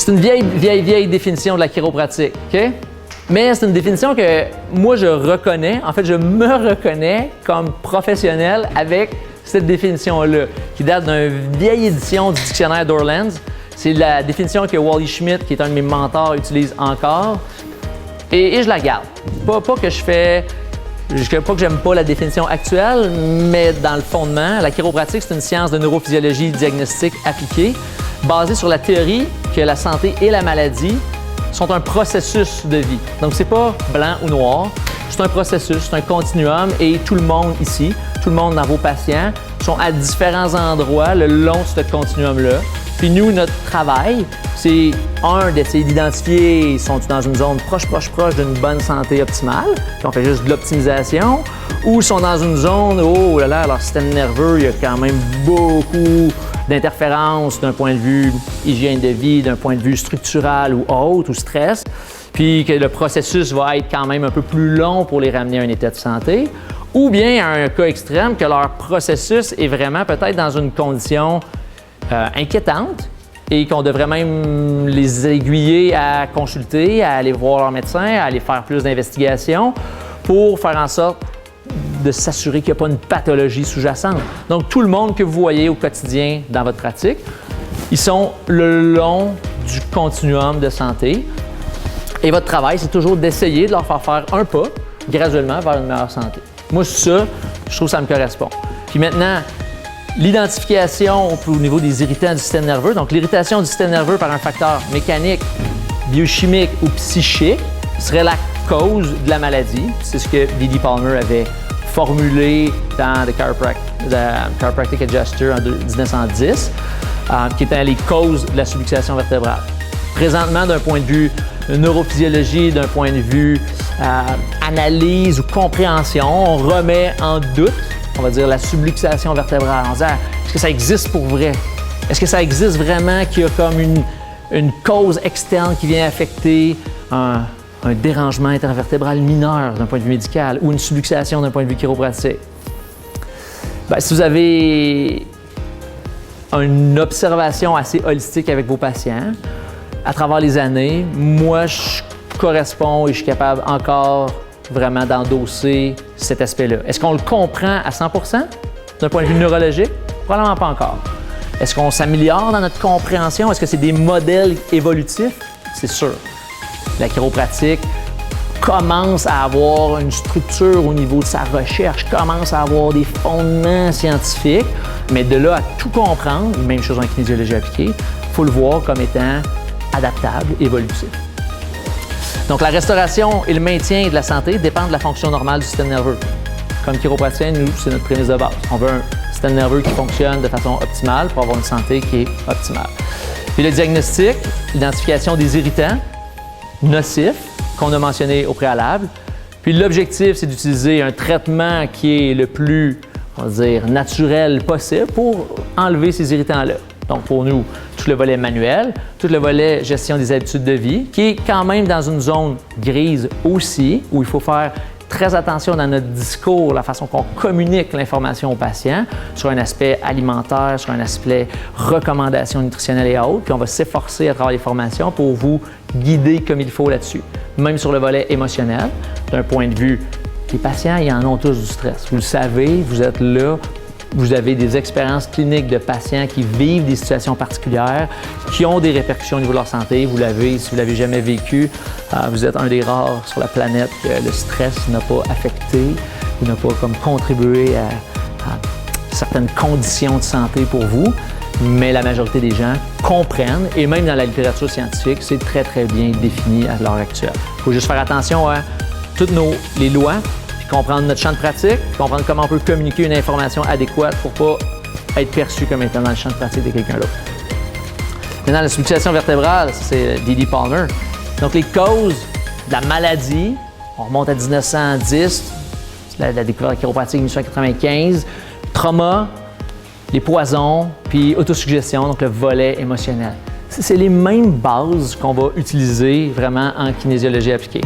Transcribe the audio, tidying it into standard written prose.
C'est une vieille définition de la chiropratique, OK? Mais c'est une définition que moi, je reconnais. En fait, je me reconnais comme professionnel avec cette définition-là, qui date d'une vieille édition du dictionnaire d'Orlands. C'est la définition que Wally Schmidt, qui est un de mes mentors, utilise encore. Et je la garde. Pas que j'aime pas la définition actuelle, mais dans le fondement, la chiropratique, c'est une science de neurophysiologie diagnostique appliquée, basée sur la théorie que la santé et la maladie sont un processus de vie. Donc, c'est pas blanc ou noir, c'est un processus, c'est un continuum et tout le monde ici, tout le monde dans vos patients sont à différents endroits le long de ce continuum-là. Puis nous, notre travail, c'est d'essayer d'identifier sont-ils dans une zone proche d'une bonne santé optimale, puis on fait juste de l'optimisation, ou sont dans une zone, oh là là, leur système nerveux, il y a quand même beaucoup d'interférences d'un point de vue hygiène de vie, d'un point de vue structural ou autre, ou stress, puis que le processus va être quand même un peu plus long pour les ramener à un état de santé, ou bien à un cas extrême que leur processus est vraiment peut-être dans une condition inquiétante et qu'on devrait même les aiguiller à consulter, à aller voir leur médecin, à aller faire plus d'investigations pour faire en sorte de s'assurer qu'il n'y a pas une pathologie sous-jacente. Donc, tout le monde que vous voyez au quotidien dans votre pratique, ils sont le long du continuum de santé. Et votre travail, c'est toujours d'essayer de leur faire un pas graduellement vers une meilleure santé. Moi, ça, je trouve que ça me correspond. Puis maintenant, l'identification au niveau des irritants du système nerveux, donc l'irritation du système nerveux par un facteur mécanique, biochimique ou psychique serait la cause de la maladie. C'est ce que D.D. Palmer avait formulé dans The Chiropractic Adjuster en 1910, qui étaient les causes de la subluxation vertébrale. Présentement, d'un point de vue neurophysiologie, d'un point de vue analyse ou compréhension, on remet en doute, on va dire, la subluxation vertébrale. On se dit, est-ce que ça existe pour vrai? Est-ce que ça existe vraiment qu'il y a comme une cause externe qui vient affecter un dérangement intervertébral mineur d'un point de vue médical ou une subluxation d'un point de vue chiropratique? Bien, si vous avez une observation assez holistique avec vos patients, à travers les années, moi, je corresponds et je suis capable encore vraiment d'endosser cet aspect-là. Est-ce qu'on le comprend à 100% d'un point de vue neurologique? Probablement pas encore. Est-ce qu'on s'améliore dans notre compréhension? Est-ce que c'est des modèles évolutifs? C'est sûr. La chiropratique commence à avoir une structure au niveau de sa recherche, commence à avoir des fondements scientifiques, mais de là à tout comprendre, même chose en kinésiologie appliquée, il faut le voir comme étant adaptable, évolutif. Donc, la restauration et le maintien de la santé dépendent de la fonction normale du système nerveux. Comme chiropraticiens, nous, c'est notre prémisse de base. On veut un système nerveux qui fonctionne de façon optimale pour avoir une santé qui est optimale. Puis le diagnostic, l'identification des irritants nocifs qu'on a mentionnés au préalable. Puis l'objectif, c'est d'utiliser un traitement qui est le plus, on va dire, naturel possible pour enlever ces irritants-là. Donc, pour nous, tout le volet manuel, tout le volet gestion des habitudes de vie, qui est quand même dans une zone grise aussi, où il faut faire très attention dans notre discours, la façon qu'on communique l'information aux patients, sur un aspect alimentaire, sur un aspect recommandation nutritionnelle et autres, puis on va s'efforcer à travers les formations pour vous guider comme il faut là-dessus. Même sur le volet émotionnel, d'un point de vue, les patients, ils en ont tous du stress. Vous le savez, vous êtes là. Vous avez des expériences cliniques de patients qui vivent des situations particulières, qui ont des répercussions au niveau de leur santé. Vous l'avez, si vous ne l'avez jamais vécu, vous êtes un des rares sur la planète que le stress n'a pas affecté ou n'a pas comme contribué à certaines conditions de santé pour vous. Mais la majorité des gens comprennent, et même dans la littérature scientifique, c'est très, très bien défini à l'heure actuelle. Il faut juste faire attention à toutes les lois, comprendre notre champ de pratique, comprendre comment on peut communiquer une information adéquate pour ne pas être perçu comme étant dans le champ de pratique de quelqu'un d'autre. Maintenant, la subluxation vertébrale, c'est D.D. Palmer. Donc, les causes de la maladie, on remonte à 1910, la découverte de la chiropratique en 1895, trauma, les poisons, puis autosuggestion, donc le volet émotionnel. C'est les mêmes bases qu'on va utiliser vraiment en kinésiologie appliquée.